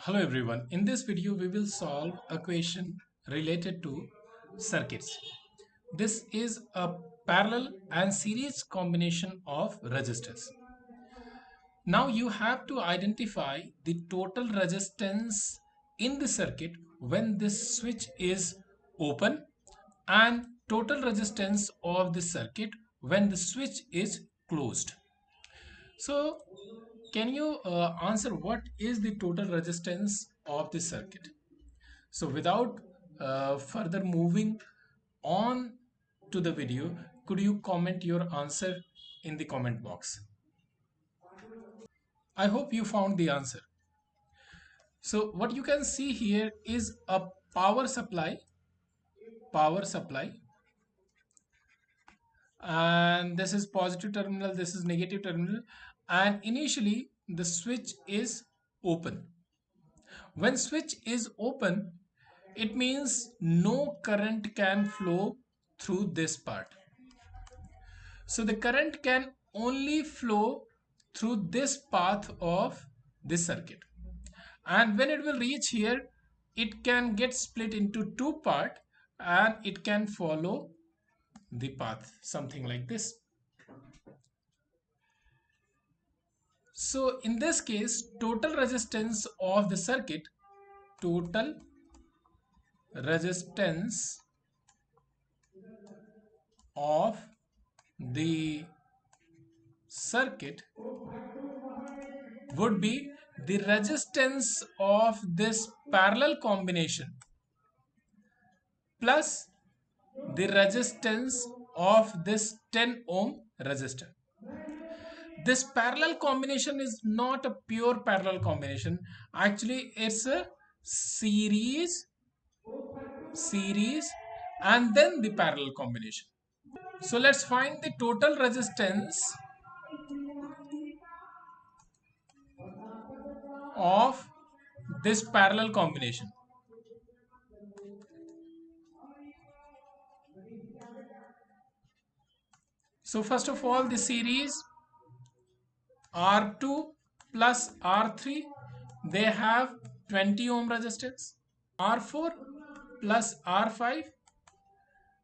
Hello everyone. In this video we will solve a question related to circuits. This is a parallel and series combination of resistors. Now you have to identify the total resistance in the circuit when this switch is open and total resistance of the circuit when the switch is closed. So can you answer what is the total resistance of the circuit? So without further moving on to the video, could you comment your answer in the comment box? I hope you found the answer. So what you can see here is a power supply, and this is positive terminal, this is negative terminal, and initially the switch is open. When switch is open, it means no current can flow through this part. So the current can only flow through this path of this circuit. And when it will reach here, it can get split into two parts and it can follow the path, something like this. So in this case, total resistance of the circuit, total resistance of the circuit would be the resistance of this parallel combination plus the resistance of this 10 ohm resistor. This parallel combination is not a pure parallel combination. Actually, it's a series and then the parallel combination. So let's find the total resistance of this parallel combination. So first of all, the series R2 plus R3, they have 20 ohm resistance. R4 plus R5,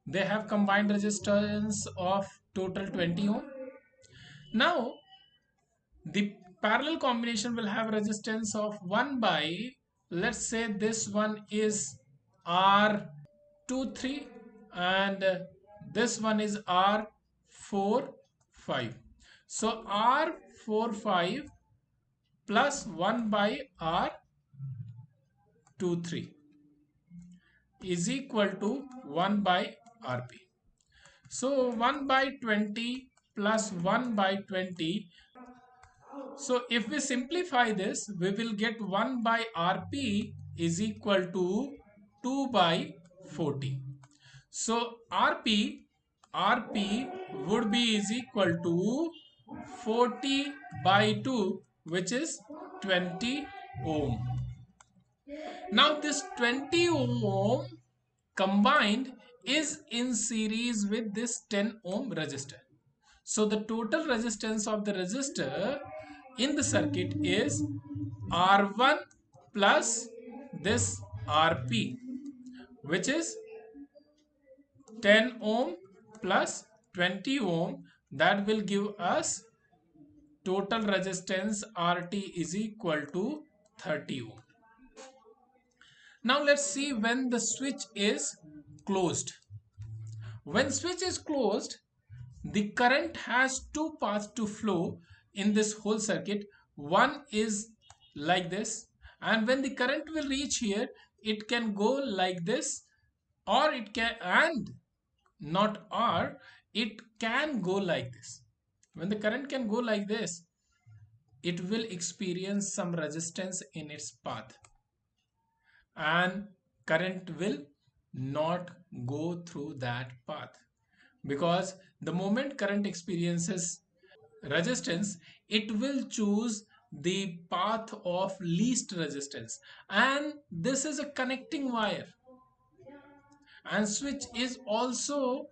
they have combined resistance of total 20 ohm. Now the parallel combination will have resistance of 1 by, let's say this one is R23 and this one is R45. So R45 plus 1 by R23 is equal to 1 by Rp. So 1 by 20 plus 1 by 20. So if we simplify this, we will get 1 by Rp is equal to 2 by 40. So Rp would be is equal to 40 by 2, which is 20 ohm. Now this 20 ohm combined is in series with this 10 ohm resistor. So the total resistance of the resistor in the circuit is R1 plus this Rp, which is 10 ohm plus 20 ohm. That will give us total resistance RT is equal to 30 ohm. Now let's see when the switch is closed. When switch is closed, the current has two paths to flow in this whole circuit. One is like this, and when the current will reach here, it can go like this, or it can, and not or, it can go like this. When the current can go like this, it will experience some resistance in its path and current will not go through that path, because the moment current experiences resistance, it will choose the path of least resistance, and this is a connecting wire, and switch is also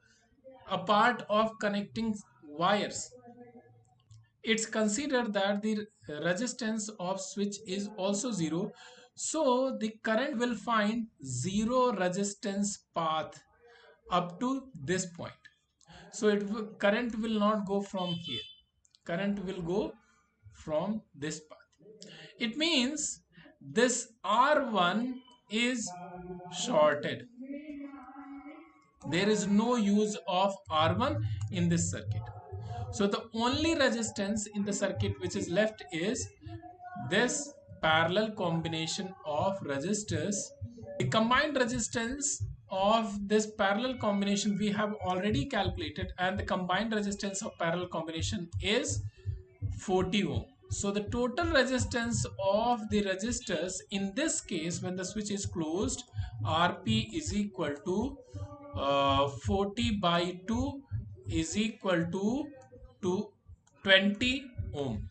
a part of connecting wires. It's considered that the resistance of switch is also zero. So the current will find zero resistance path up to this point. So current will not go from here. Current will go from this path. It means this R1 is shorted. There is no use of R1 in this circuit. So the only resistance in the circuit which is left is this parallel combination of resistors. The combined resistance of this parallel combination we have already calculated, and the combined resistance of parallel combination is 40 ohm. So the total resistance of the resistors in this case when the switch is closed, Rp is equal to 40 by 2 is equal to 20 ohm.